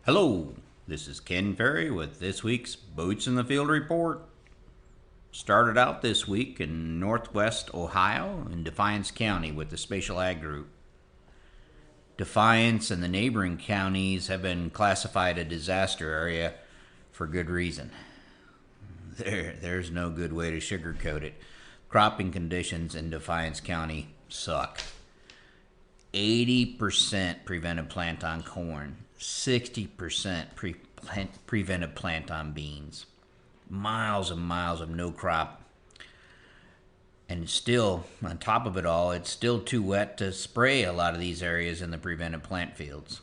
Hello, this is Ken Ferry with this week's Boots in the Field report. Started out this week in northwest Ohio in Defiance County with the Spatial Ag Group. Defiance and the neighboring counties have been classified a disaster area for good reason. There's no good way to sugarcoat it. Cropping conditions in Defiance County suck. 80% prevented plant on corn, 60% prevented plant on beans. Miles and miles of no crop. And still, on top of it all, it's still too wet to spray a lot of these areas in the prevented plant fields.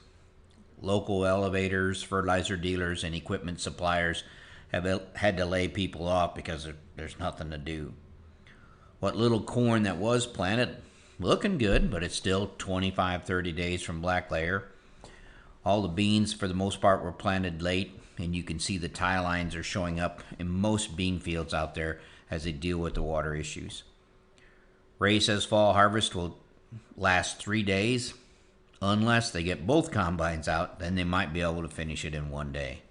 Local elevators, fertilizer dealers, and equipment suppliers have had to lay people off because there's nothing to do. What little corn that was planted, looking good, but it's still 25-30 days from black layer. All the beans, for the most part, were planted late, and you can see the tie lines are showing up in most bean fields out there as they deal with the water issues. Ray says fall harvest will last 3 days. Unless they get both combines out, then they might be able to finish it in 1 day.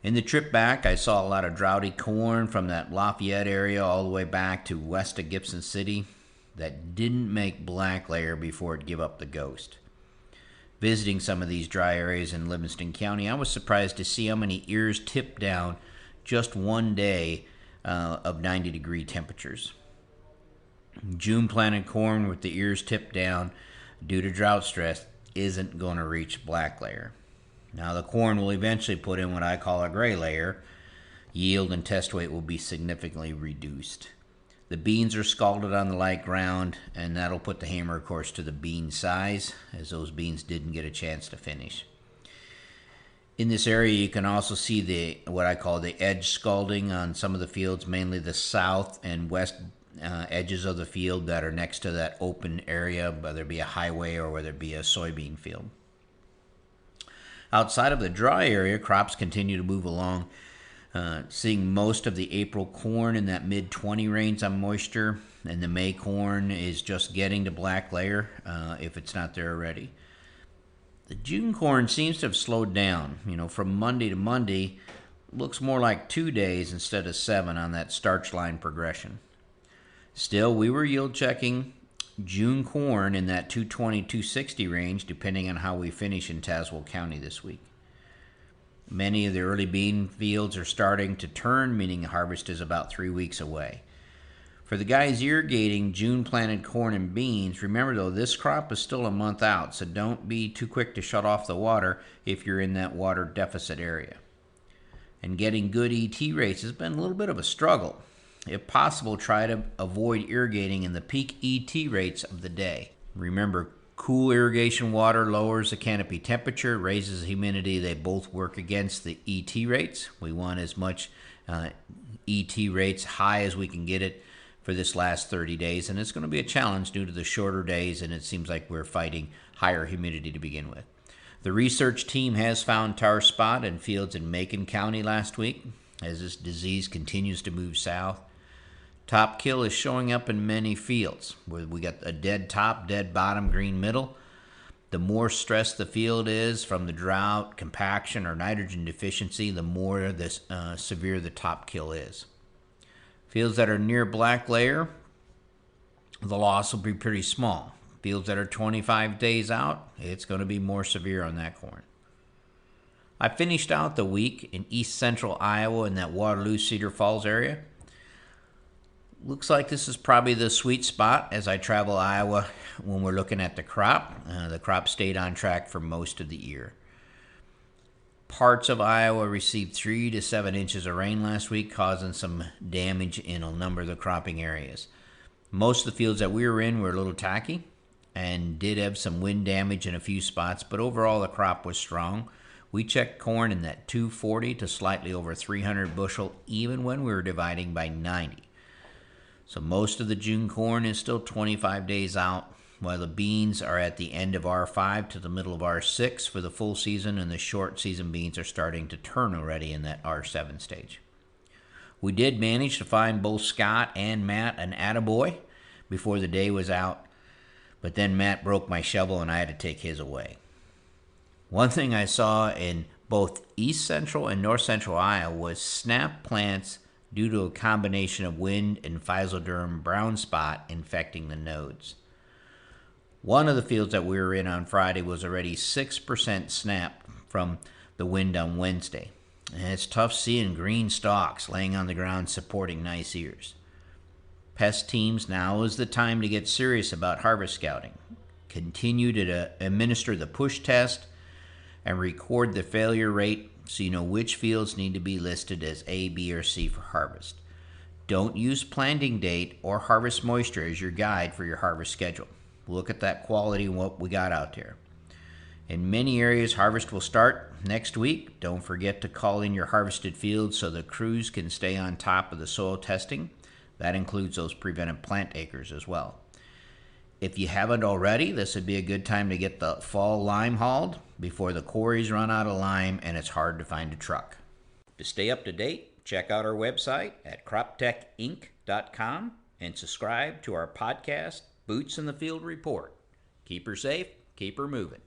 In the trip back, I saw a lot of droughty corn from that Lafayette area all the way back to west of Gibson City that didn't make black layer before it gave up the ghost. Visiting some of these dry areas in Livingston County, I was surprised to see how many ears tipped down just 1 day of 90-degree temperatures. June planted corn with the ears tipped down due to drought stress isn't going to reach black layer. Now the corn will eventually put in what I call a gray layer. Yield and test weight will be significantly reduced. The beans are scalded on the light ground, and that'll put the hammer, of course, to the bean size, as those beans didn't get a chance to finish. In this area, you can also see what I call the edge scalding on some of the fields, mainly the south and west edges of the field that are next to that open area, whether it be a highway or whether it be a soybean field. Outside of the dry area, crops continue to move along. Seeing most of the April corn in that mid-20 range on moisture, and the May corn is just getting to black layer if it's not there already. The June corn seems to have slowed down. From Monday to Monday, looks more like 2 days instead of 7 on that starch line progression. Still, we were yield checking June corn in that 220-260 range, depending on how we finish in Tazewell County this week. Many of the early bean fields are starting to turn, meaning harvest is about 3 weeks away. For the guys irrigating June planted corn and beans, remember though, this crop is still a month out, so don't be too quick to shut off the water if you're in that water deficit area. And getting good ET rates has been a little bit of a struggle. If possible, try to avoid irrigating in the peak ET rates of the day. Remember, cool irrigation water lowers the canopy temperature, raises humidity. They both work against the ET rates. We want as much ET rates high as we can get it for this last 30 days, and it's going to be a challenge due to the shorter days, and it seems like we're fighting higher humidity to begin with. The research team has found tar spot in fields in Macon County last week as this disease continues to move south. Top kill is showing up in many fields where we got a dead top, dead bottom, green middle. The more stressed the field is from the drought, compaction, or nitrogen deficiency, the more severe the top kill is. Fields that are near black layer, the loss will be pretty small. Fields that are 25 days out, it's going to be more severe on that corn. I finished out the week in east central Iowa in that Waterloo, Cedar Falls area. Looks like this is probably the sweet spot as I travel Iowa when we're looking at the crop. The crop stayed on track for most of the year. Parts of Iowa received 3 to 7 inches of rain last week, causing some damage in a number of the cropping areas. Most of the fields that we were in were a little tacky and did have some wind damage in a few spots, but overall the crop was strong. We checked corn in that 240 to slightly over 300 bushel, even when we were dividing by 90. So most of the June corn is still 25 days out, while the beans are at the end of R5 to the middle of R6 for the full season, and the short season beans are starting to turn already in that R7 stage. We did manage to find both Scott and Matt an attaboy before the day was out, but then Matt broke my shovel and I had to take his away. One thing I saw in both east central and north central Iowa was snap plants due to a combination of wind and Physoderm brown spot infecting the nodes. One of the fields that we were in on Friday was already 6% snapped from the wind on Wednesday. And it's tough seeing green stalks laying on the ground supporting nice ears. Pest teams, now is the time to get serious about harvest scouting. Continue to administer the push test and record the failure rate so you know which fields need to be listed as A, B, or C for harvest. Don't use planting date or harvest moisture as your guide for your harvest schedule. Look at that quality and what we got out there. In many areas, harvest will start next week. Don't forget to call in your harvested fields so the crews can stay on top of the soil testing. That includes those prevented plant acres as well. If you haven't already, this would be a good time to get the fall lime hauled before the quarries run out of lime and it's hard to find a truck. To stay up to date, check out our website at croptechinc.com and subscribe to our podcast, Boots in the Field Report. Keep her safe, keep her moving.